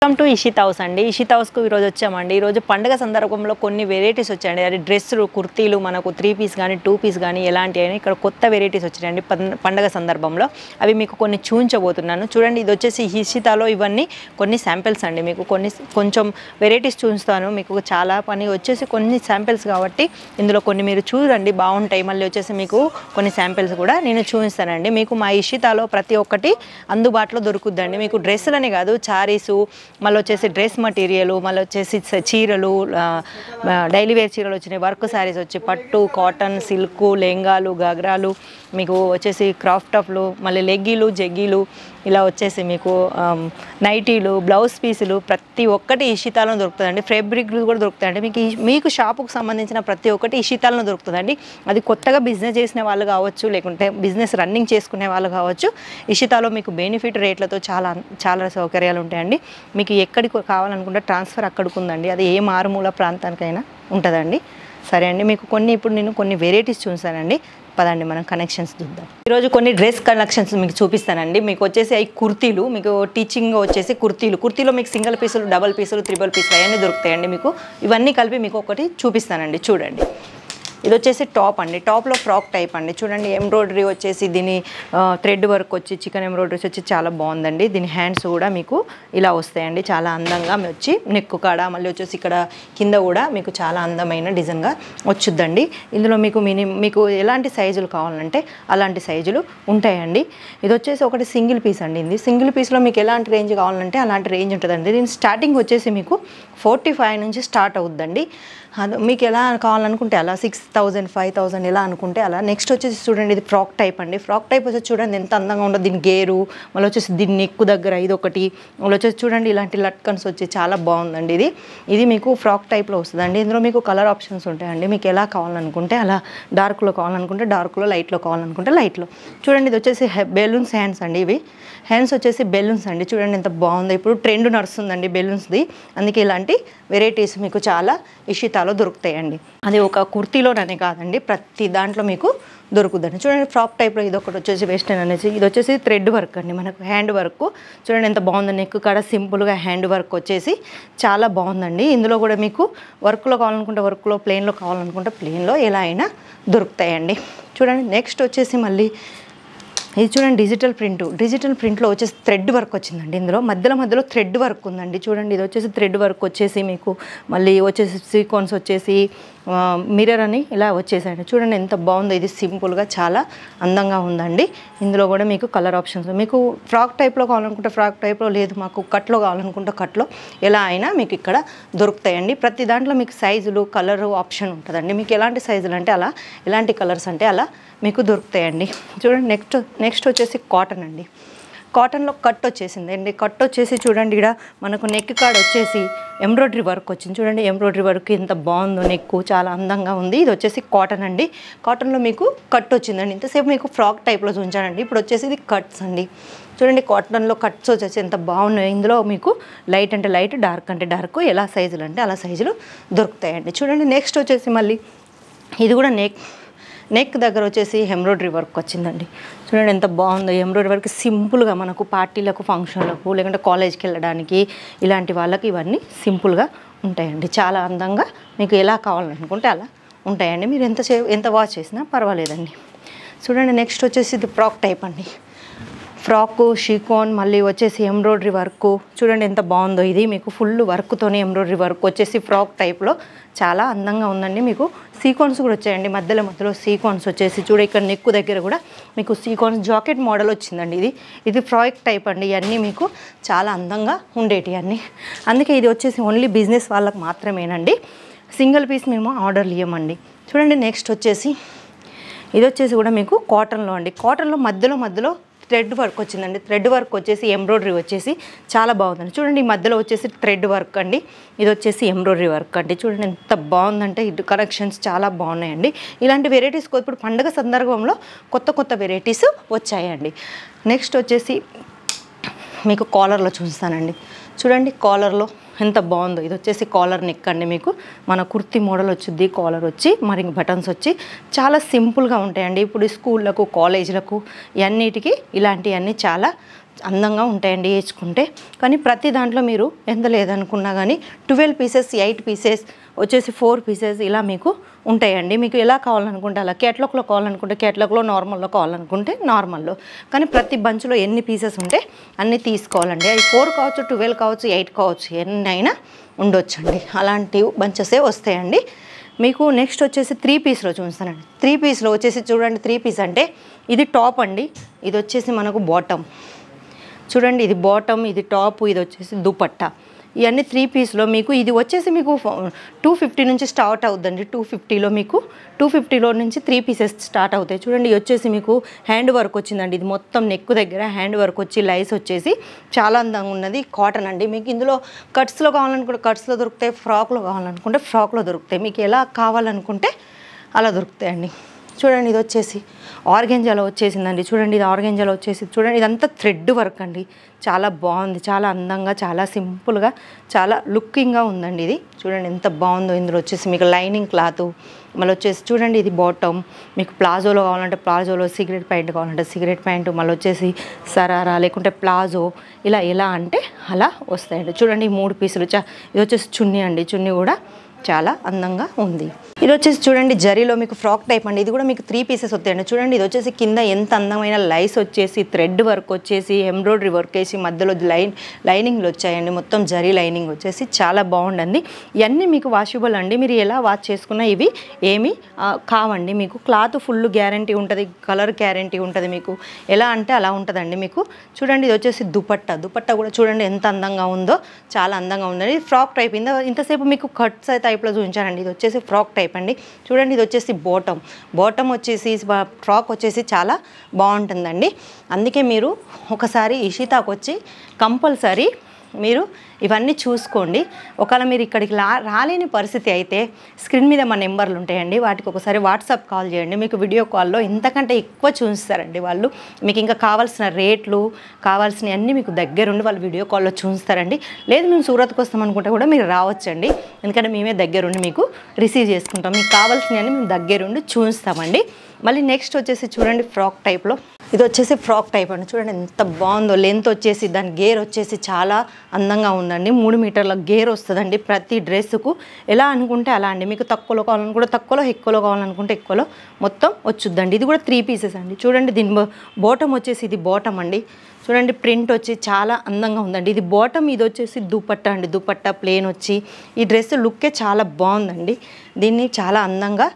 Welcome to Ishit house అండి. ఇషిత్ హౌస్కు ఈరోజు వచ్చామండి. ఈరోజు పండుగ సందర్భంలో కొన్ని వెరైటీస్ వచ్చాయండి. అది డ్రెస్సులు, కుర్తీలు, మనకు 3 పీస్ కానీ 2 పీస్ కానీ ఎలాంటి అయినా ఇక్కడ కొత్త వెరైటీస్ వచ్చాయండి పండుగ సందర్భంలో. అవి మీకు కొన్ని చూపించబోతున్నాను. చూడండి, ఇది వచ్చేసి ఇషితాలో ఇవన్నీ కొన్ని శాంపిల్స్ అండి. మీకు కొంచెం వెరైటీస్ చూపిస్తాను. మీకు చాలా పని వచ్చేసి కొన్ని శాంపిల్స్ కాబట్టి ఇందులో కొన్ని మీరు చూడండి, బాగుంటాయి. మళ్ళీ వచ్చేసి మీకు కొన్ని శాంపిల్స్ కూడా నేను చూపిస్తానండి. మీకు మా ఇషితాలో ప్రతి ఒక్కటి అందుబాటులో దొరుకుద్దండి. మీకు డ్రెస్సులని కాదు, చారీసు, మళ్ళీ వచ్చేసి డ్రెస్ మెటీరియల్, మళ్ళీ వచ్చేసి చీరలు, డైలీ వేర్ చీరలు వచ్చినాయి, వర్క్ శారీస్ వచ్చి పట్టు, కాటన్, సిల్క్, లెంగాలు, గగ్రాలు, మీకు వచ్చేసి క్రాఫ్ టాప్లు, మళ్ళీ లెగ్గీలు, జగ్గీలు, ఇలా వచ్చేసి మీకు నైటీలు, బ్లౌజ్ పీసులు ప్రతి ఒక్కటి ఇషితాలో దొరుకుతుందండి. ఫ్యాబ్రిక్లు కూడా దొరుకుతాయండి. మీకు షాపుకు సంబంధించిన ప్రతి ఒక్కటి ఇషితాలో దొరుకుతుందండి. అది కొత్తగా బిజినెస్ చేసిన వాళ్ళు కావచ్చు, లేకుంటే బిజినెస్ రన్నింగ్ చేసుకునే వాళ్ళు కావచ్చు, ఇషితాలో మీకు బెనిఫిట్ రేట్లతో చాలా సౌకర్యాలు ఉంటాయండి. మీకు ఎక్కడికి కావాలనుకుంటే ట్రాన్స్ఫర్ అక్కడికి ఉందండి. అది ఏ మారుమూల ప్రాంతానికైనా ఉంటుందండి. సరే అండి, మీకు ఇప్పుడు నేను కొన్ని వెరైటీస్ చూసానండి. పదండి మనం కనెక్షన్స్ చూద్దాం. ఈరోజు కొన్ని డ్రెస్ కలెక్షన్స్ మీకు చూపిస్తానండి. మీకు వచ్చేసి అవి కుర్తీలు, మీకు టీచింగ్ వచ్చేసి కుర్తీలో మీకు సింగిల్ పీసులు, డబల్ పీసులు, త్రిబుల్ పీసులు అవన్నీ దొరుకుతాయండి. మీకు ఇవన్నీ కలిపి మీకు ఒకటి చూపిస్తానండి. చూడండి, ఇది వచ్చేసి టాప్ అండి. టాప్లో ఫ్రాక్ టైప్ అండి. చూడండి, ఎంబ్రాయిడరీ వచ్చేసి దీని థ్రెడ్ వర్క్ వచ్చి చికెన్ ఎంబ్రాయిడరీస్ వచ్చి చాలా బాగుందండి. దీని హ్యాండ్స్ కూడా మీకు ఇలా వస్తాయండి, చాలా అందంగా వచ్చి నెక్ కాడ, మళ్ళీ వచ్చేసి ఇక్కడ కింద కూడా మీకు చాలా అందమైన డిజైన్గా వచ్చుద్దండి. ఇందులో మీకు ఎలాంటి సైజులు కావాలంటే అలాంటి సైజులు ఉంటాయండి. ఇది వచ్చేసి ఒకటి సింగిల్ పీస్ అండి. ఇది సింగిల్ పీస్లో మీకు ఎలాంటి రేంజ్ కావాలంటే అలాంటి రేంజ్ ఉంటుందండి. దీని స్టార్టింగ్ వచ్చేసి మీకు 45 నుంచి స్టార్ట్ అవుద్దండి. అది మీకు ఎలా కావాలనుకుంటే అలా 6000, 5000 ఎలా అనుకుంటే అలా. నెక్స్ట్ వచ్చేసి చూడండి, ఇది ఫ్రాక్ టైప్ అండి. ఫ్రాక్ టైప్ వచ్చేసి చూడండి ఎంత అందంగా ఉండదు. దీని గేరు, మళ్ళీ వచ్చేసి దీని నెక్కు దగ్గర ఇది ఒకటి, మళ్ళీ వచ్చేసి చూడండి ఇలాంటి లట్కన్స్ వచ్చి చాలా బాగుందండి. ఇది మీకు ఫ్రాక్ టైప్లో వస్తుందండి. ఇందులో మీకు కలర్ ఆప్షన్స్ ఉంటాయండి. మీకు ఎలా కావాలనుకుంటే అలా, డార్క్లో కావాలనుకుంటే డార్క్లో, లైట్లో కావాలనుకుంటే లైట్లో. చూడండి, ఇది వచ్చేసి బెలూన్స్ హ్యాండ్స్ అండి. ఇవి హ్యాండ్స్ వచ్చేసి బెలూన్స్ అండి. చూడండి ఎంత బాగుందో. ఇప్పుడు ట్రెండ్ నడుస్తుందండి బెలూన్స్ది. అందుకే ఇలాంటి వెరైటీస్ మీకు చాలా ఇషితాలో దొరుకుతాయండి. అది ఒక కుర్తీలోనే కాదండి, ప్రతి దాంట్లో మీకు దొరుకుతుందండి. చూడండి, ఫ్రాక్ టైప్లో ఇది ఒకటి వచ్చేసి వెస్టర్న్ అనేసి. ఇది వచ్చేసి థ్రెడ్ వర్క్ అండి, మనకు హ్యాండ్ వర్క్. చూడండి ఎంత బాగుందో. నెక్ కాడ సింపుల్గా హ్యాండ్ వర్క్ వచ్చేసి చాలా బాగుందండి. ఇందులో కూడా మీకు వర్క్లో కావాలనుకుంటే వర్క్లో, ప్లెయిన్లో కావాలనుకుంటే ప్లెయిన్లో, ఎలా అయినా దొరుకుతాయండి. చూడండి, నెక్స్ట్ వచ్చేసి మళ్ళీ ఇది చూడండి, డిజిటల్ ప్రింట్లో వచ్చేసి థ్రెడ్ వర్క్ వచ్చిందండి. ఇందులో మధ్యలో థ్రెడ్ వర్క్ ఉందండి. చూడండి, ఇది వచ్చేసి థ్రెడ్ వర్క్ వచ్చేసి మీకు మళ్ళీ వచ్చేసి సీక్వెన్స్ వచ్చేసి మిర్రర్ అని ఇలా వచ్చేసాయండి. చూడండి ఎంత బాగుందో. ఇది సింపుల్గా చాలా అందంగా ఉందండి. ఇందులో కూడా మీకు కలర్ ఆప్షన్స్, మీకు ఫ్రాక్ టైప్లో కావాలనుకుంటే ఫ్రాక్ టైప్లో, లేదు మాకు కట్లో కావాలనుకుంటే కట్లో, ఎలా అయినా మీకు ఇక్కడ దొరుకుతాయండి. ప్రతి దాంట్లో మీకు సైజులు, కలరు ఆప్షన్ ఉంటుందండి. మీకు ఎలాంటి సైజులు అంటే అలా, ఎలాంటి కలర్స్ అంటే అలా మీకు దొరుకుతాయండి. చూడండి, నెక్స్ట్ వచ్చేసి కాటన్ అండి. కాటన్లో కట్ వచ్చేసింది అండి. కట్ వచ్చేసి చూడండి, ఇక్కడ మనకు నెక్ కాడ వచ్చేసి ఎంబ్రాయిడరీ వర్క్ వచ్చింది. చూడండి, ఎంబ్రాయిడరీ వర్క్ ఎంత బాగుందో. నెక్ చాలా అందంగా ఉంది. ఇది వచ్చేసి కాటన్ అండి. కాటన్లో మీకు కట్ వచ్చిందండి. ఇంతసేపు మీకు ఫ్రాక్ టైప్లో చూపించానండి. ఇప్పుడు వచ్చేసి ఇది కట్స్ అండి. చూడండి, కాటన్లో కట్స్ వచ్చేసి ఎంత బాగున్నాయి. ఇందులో మీకు లైట్ అంటే లైట్, డార్క్ అంటే డార్క్, ఎలా సైజులు అంటే అలా సైజులు దొరుకుతాయండి. చూడండి, నెక్స్ట్ వచ్చేసి మళ్ళీ ఇది కూడా నెక్ దగ్గర వచ్చేసి ఎంబ్రాయిడరీ వర్క్ వచ్చిందండి. చూడండి ఎంత బాగుందో. ఎంబ్రాయిడరీ వర్క్ సింపుల్గా మనకు పార్టీలకు, ఫంక్షన్లకు, లేకుంటే కాలేజ్కి వెళ్ళడానికి ఇలాంటి వాళ్ళకి ఇవన్నీ సింపుల్గా ఉంటాయండి. చాలా అందంగా మీకు ఎలా కావాలనుకుంటే అలా ఉంటాయండి. మీరు ఎంత వాచ్ చేసినా పర్వాలేదండి. చూడండి, నెక్స్ట్ వచ్చేసి ఇది ఫ్రాక్ టైప్ అండి. ఫ్రాకు, షికోన్, మళ్ళీ వచ్చేసి ఎంబ్రాయిడరీ వర్క్. చూడండి ఎంత బాగుందో. ఇది మీకు ఫుల్ వర్క్తోనే ఎంబ్రాయిడరీ వర్క్ వచ్చేసి ఫ్రాక్ టైప్లో చాలా అందంగా ఉందండి. మీకు సీక్వెన్స్ కూడా వచ్చాయండి. మధ్యలో సీక్వెన్స్ వచ్చేసి చూడ, ఇక్కడ నెక్కు దగ్గర కూడా మీకు సీక్వెన్స్ జాకెట్ మోడల్ వచ్చిందండి. ఇది ఫ్రాక్ టైప్ అండి. ఇవన్నీ మీకు చాలా అందంగా ఉండేటి అన్నీ. అందుకే ఇది వచ్చేసి ఓన్లీ బిజినెస్ వాళ్ళకి మాత్రమేనండి. సింగిల్ పీస్ మేము ఆర్డర్లు ఇవ్వమండి. చూడండి, నెక్స్ట్ వచ్చేసి ఇది వచ్చేసి కూడా మీకు కాటన్లో అండి. కాటన్లో మధ్యలో థ్రెడ్ వర్క్ వచ్చిందండి. థ్రెడ్ వర్క్ వచ్చేసి ఎంబ్రాయిడరీ వచ్చేసి చాలా బాగుందండి. చూడండి, ఈ మధ్యలో వచ్చేసి థ్రెడ్ వర్క్ అండి. ఇది వచ్చేసి ఎంబ్రాయిడరీ వర్క్ అండి. చూడండి ఎంత బాగుందంటే. ఇటు కలెక్షన్స్ చాలా బాగున్నాయండి. ఇలాంటి వెరైటీస్ ఇప్పుడు పండుగ సందర్భంలో కొత్త వెరైటీస్ వచ్చాయండి. నెక్స్ట్ వచ్చేసి మీకు కాలర్లో చూస్తానండి. చూడండి, కాలర్లో ఎంత బాగుందో. ఇది వచ్చేసి కాలర్ నెక్ అండి. మీకు మన కుర్తీ మోడల్ వచ్చింది. కాలర్ వచ్చి మరి బటన్స్ వచ్చి చాలా సింపుల్గా ఉంటాయండి. ఇప్పుడు స్కూళ్ళకు, కాలేజీలకు, ఇవన్నిటికీ ఇలాంటివన్నీ చాలా అందంగా ఉంటాయండి వేసుకుంటే. కానీ ప్రతి దాంట్లో మీరు ఎంత లేదనుకున్నా కానీ 12 పీసెస్, 8 పీసెస్ వచ్చేసి 4 పీసెస్ ఇలా మీకు ఉంటాయండి. మీకు ఎలా కావాలనుకుంటే అలా, కేటలాగ్లో కావాలనుకుంటే కేటలాగ్లో, నార్మల్లో కావాలనుకుంటే నార్మల్లో. కానీ ప్రతి బంచ్లో ఎన్ని పీసెస్ ఉంటే అన్నీ తీసుకోవాలండి. అది 4 కావచ్చు, 12 కావచ్చు, 8 కావచ్చు, ఎన్నైనా ఉండొచ్చండి. అలాంటి బంచెసే వస్తాయండి. మీకు నెక్స్ట్ వచ్చేసి 3 పీస్లో చూపిస్తానండి. 3 పీస్లో వచ్చేసి చూడండి, 3 పీస్ అంటే ఇది టాప్ అండి, ఇది వచ్చేసి మనకు బాటమ్. చూడండి, ఇది బాటమ్, ఇది టాప్, ఇది వచ్చేసి దుపట్టా. ఇవన్నీ 3 పీస్లో మీకు ఇది వచ్చేసి మీకు 250 నుంచి స్టార్ట్ అవుతుందండి. 250లో మీకు 250లో నుంచి 3 పీసెస్ స్టార్ట్ అవుతాయి. చూడండి, ఇది వచ్చేసి మీకు హ్యాండ్ వర్క్ వచ్చిందండి. ఇది మొత్తం నెక్ దగ్గర హ్యాండ్ వర్క్ వచ్చి లైస్ వచ్చేసి చాలా అందంగా ఉన్నది. కాటన్ అండి. మీకు ఇందులో కట్స్లో కావాలనుకుంటే కట్స్లో దొరుకుతాయి, ఫ్రాక్లో కావాలనుకుంటే ఫ్రాక్లో దొరుకుతాయి. మీకు ఎలా కావాలనుకుంటే అలా దొరుకుతాయండి. చూడండి, ఇది వచ్చేసి ఆర్గెంజాలో వచ్చేసిందండి. చూడండి, ఇది ఆర్గెంజాలో వచ్చేసి చూడండి, ఇదంతా థ్రెడ్ వర్క్ అండి. చాలా బాగుంది, చాలా అందంగా, చాలా సింపుల్గా, చాలా లుకింగ్గా ఉందండి. ఇది చూడండి ఎంత బాగుందో. ఇందులో వచ్చేసి మీకు లైనింగ్ క్లాత్, మళ్ళీ వచ్చేసి చూడండి ఇది బాటమ్. మీకు ప్లాజోలో కావాలంటే ప్లాజోలో, సిగరెట్ ప్యాంట్ కావాలంటే సిగరెట్ ప్యాంటు, మళ్ళీ వచ్చేసి సరారా లేకుంటే ప్లాజో, ఇలా ఎలా అంటే అలా వస్తాయండి. చూడండి, 3 పీసులు. ఇది వచ్చేసి చున్నీ అండి. చున్నీ కూడా చాలా అందంగా ఉంది. ఇది వచ్చేసి చూడండి జరీలో మీకు ఫ్రాక్ టైప్ అండి. ఇది కూడా మీకు 3 పీసెస్ వస్తాయండి. చూడండి, ఇది వచ్చేసి కింద ఎంత అందమైన లైస్ వచ్చేసి థ్రెడ్ వర్క్ వచ్చేసి ఎంబ్రాయిడరీ వర్క్ వేసి మధ్యలో లైనింగ్లు వచ్చాయండి. మొత్తం జరీ లైనింగ్ వచ్చేసి చాలా బాగుండండి. ఇవన్నీ మీకు వాషబుల్ అండి. మీరు ఎలా వాష్ చేసుకున్నా ఇవి ఏమి కావండి. మీకు క్లాత్ ఫుల్ గ్యారంటీ ఉంటుంది, కలర్ గ్యారంటీ ఉంటుంది. మీకు ఎలా అంటే అలా ఉంటుందండి. మీకు చూడండి, ఇది వచ్చేసి దుపట్టా కూడా చూడండి ఎంత అందంగా ఉందో, చాలా అందంగా ఉందండి. ఇది ఫ్రాక్ టైప్. ఇంతసేపు మీకు కట్స్ టైప్లో చూపించానండి. ఇది వచ్చేసి ఫ్రాక్ టైప్ అండి. చూడండి, ఇది వచ్చేసి బాటమ్ వచ్చేసి ఫ్రాక్ వచ్చేసి చాలా బాగుంటుందండి. అందుకే మీరు ఒకసారి ఇషితాకు వచ్చి కంపల్సరీ మీరు ఇవన్నీ చూసుకోండి. ఒకవేళ మీరు ఇక్కడికి రాలేని పరిస్థితి అయితే స్క్రీన్ మీద మా నెంబర్లు ఉంటాయండి, వాటికి ఒకసారి వాట్సాప్ కాల్ చేయండి. మీకు వీడియో కాల్లో ఇంతకంటే ఎక్కువ చూపిస్తారండి వాళ్ళు. మీకు ఇంకా కావాల్సిన రేట్లు కావాల్సినవి అన్నీ మీకు దగ్గరుండి వాళ్ళు వీడియో కాల్లో చూపిస్తారండి. లేదు మేము సూరత్కి వస్తాం అనుకుంటే కూడా మీరు రావచ్చండి. ఎందుకంటే మేమే దగ్గరుండి మీకు రిసీవ్ చేసుకుంటాం. మీకు కావాల్సినవన్నీ మేము దగ్గరుండి చూపిస్తామండి. మళ్ళీ నెక్స్ట్ వచ్చేసి చూడండి ఫ్రాక్ టైప్లో, ఇది వచ్చేసి ఫ్రాక్ టైప్ అండి. చూడండి ఎంత బాగుందో. లెంత్ వచ్చేసి దాని గేర్ వచ్చేసి చాలా అందంగా ఉందండి. 3 మీటర్ల గేర్ వస్తుందండి ప్రతి డ్రెస్సుకు. ఎలా అనుకుంటే అలా అండి. మీకు తక్కువలో కావాలనుకుంటే తక్కువలో, ఎక్కువలో కావాలనుకుంటే ఎక్కువలో మొత్తం వచ్చుద్దండి. ఇది కూడా 3 పీసెస్ అండి. చూడండి, దీని బాటమ్ వచ్చేసి ఇది బాటమ్ అండి. చూడండి, ప్రింట్ వచ్చి చాలా అందంగా ఉందండి. ఇది బాటమ్, ఇది వచ్చేసి దుపట్టా అండి. దుపట్టా ప్లేన్ వచ్చి ఈ డ్రెస్ లుక్కే చాలా బాగుందండి. దీన్ని చాలా అందంగా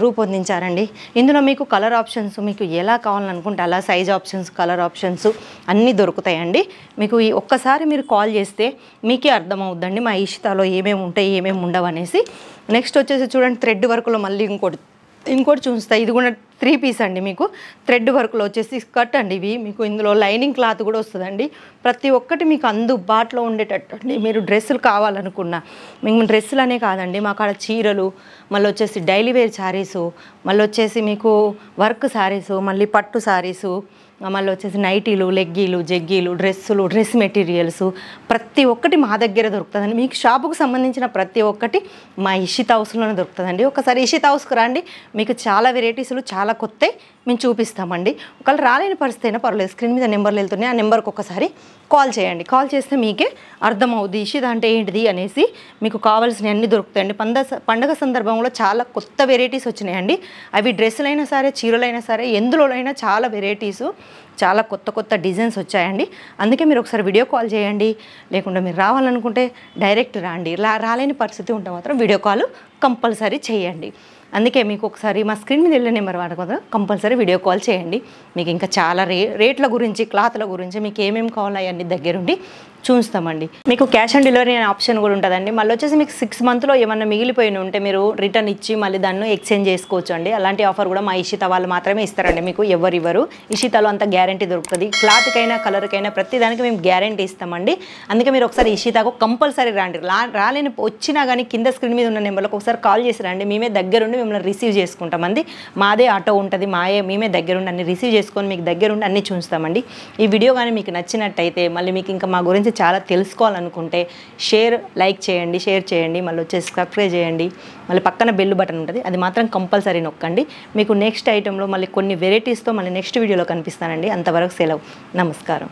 రూపొందించారండి. ఇందులో మీకు కలర్ ఆప్షన్స్ మీకు ఎలా కావాలనుకుంటే అలా సైజ్ ఆప్షన్స్, కలర్ ఆప్షన్స్ అన్నీ దొరుకుతాయండి. మీకు ఈ ఒక్కసారి మీరు కాల్ చేస్తే మీకే అర్థమవుద్దండి మా ఇషితాలో ఏమేమి ఉంటాయి, ఏమేమి ఉండవు అనేసి. నెక్స్ట్ వచ్చేసి చూడండి థ్రెడ్ వర్క్లో మళ్ళీ ఇంకోటి చూస్తాయి. ఇది కూడా 3 పీస్ అండి. మీకు థ్రెడ్ వర్క్లో వచ్చేసి స్కర్ట్ అండి. ఇవి మీకు ఇందులో లైనింగ్ క్లాత్ కూడా వస్తుందండి. ప్రతి ఒక్కటి మీకు అందుబాటులో ఉండేటట్టు అండి. మీరు డ్రెస్సులు కావాలనుకున్నా, మేము డ్రెస్సులు అనే కాదండి, మా కాడ చీరలు, మళ్ళీ వచ్చేసి డైలీ వేర్ శారీసు, మళ్ళీ వచ్చేసి మీకు వర్క్ శారీసు, మళ్ళీ పట్టు శారీసు, మళ్ళీ వచ్చేసి నైటీలు, లెగ్గీలు, జగ్గీలు, డ్రెస్సులు, డ్రెస్ మెటీరియల్స్ ప్రతి ఒక్కటి మా దగ్గర దొరుకుతుందండి. మీకు షాపుకు సంబంధించిన ప్రతి ఒక్కటి మా ఇషితా హౌస్లోనే దొరుకుతుందండి. ఒకసారి ఇషితా హౌస్కి రండి, మీకు చాలా వెరైటీస్లు చాలా కొత్త మేము చూపిస్తామండి. ఒకవేళ రాలేని పరిస్థితి అయినా పర్వాలేదు, స్క్రీన్ మీద నెంబర్లు వెళ్తున్నాయి, ఆ నెంబర్కి ఒకసారి కాల్ చేయండి. కాల్ చేస్తే మీకే అర్థమవుద్ది ఇషితా అంటే ఏంటిది అనేసి. మీకు కావాల్సినవి అన్నీ దొరుకుతాయండి. పండగ సందర్భంలో చాలా కొత్త వెరైటీస్ వచ్చినాయండి. అవి డ్రెస్సులైనా సరే, చీరలైనా సరే, ఎందులోనైనా చాలా వెరైటీసు, చాలా కొత్త డిజైన్స్ వచ్చాయండి. అందుకే మీరు ఒకసారి వీడియో కాల్ చేయండి. లేకుంటే మీరు రావాలనుకుంటే డైరెక్ట్ రండి. రాలేని పరిస్థితి ఉంటే మాత్రం వీడియో కాల్ కంపల్సరీ చేయండి. అందుకే మీకు ఒకసారి మా స్క్రీన్ మీద వెళ్ళే నెంబర్ వాడుకోదా కంపల్సరీ వీడియో కాల్ చేయండి. మీకు ఇంకా చాలా రేట్ల గురించి, క్లాత్ల గురించి మీకు ఏమేమి కావాలో అవన్నీ దగ్గరుండి చూస్తామండి. మీకు క్యాష్ ఆన్ డెలివరీ అనే ఆప్షన్ కూడా ఉంటుందండి. మళ్ళీ వచ్చేసి మీకు 6 మంత్లో ఏమన్నా మిగిలిపోయిన ఉంటే మీరు రిటర్న్ ఇచ్చి మళ్ళీ దాన్ని ఎక్స్చేంజ్ చేసుకోవచ్చు అండి. అలాంటి ఆఫర్ కూడా మా ఇషితా వాళ్ళు మాత్రమే ఇస్తారండి. మీకు ఎవరు ఇషితాలో అంత గ్యారంటీ దొరుకుతుంది. క్లాత్కైనా, కలర్కైనా ప్రతి దానికి మేము గ్యారంటీ ఇస్తామండి. అందుకే మీరు ఒకసారి ఇషితాకు కంపల్సరీ రండి. రాలేని వచ్చినా కానీ కింద స్క్రీన్ మీద ఉన్న నెంబర్లకు ఒకసారి కాల్ చేసి రండి. మేమే దగ్గరుండి మిమ్మల్ని రిసీవ్ చేసుకుంటామండి. మాదే ఆటో ఉంటుంది, మేమే దగ్గరుండి అన్ని రిసీవ్ చేసుకొని మీకు దగ్గరుండి అన్నీ చూస్తామండి. ఈ వీడియో కానీ మీకు నచ్చినట్టయితే, మళ్ళీ మీకు ఇంకా మా గురించి చాలా తెలుసుకోవాలనుకుంటే లైక్ చేయండి, షేర్ చేయండి, మళ్ళీ వచ్చేసి సబ్స్క్రైబ్ చేయండి. మళ్ళీ పక్కన బెల్ బటన్ ఉంటుంది, అది మాత్రం కంపల్సరీ నొక్కండి. మీకు నెక్స్ట్ ఐటెంలో మళ్ళీ కొన్ని వెరైటీస్తో మళ్ళీ నెక్స్ట్ వీడియోలో కనిపిస్తానండి. అంతవరకు సెలవు, నమస్కారం.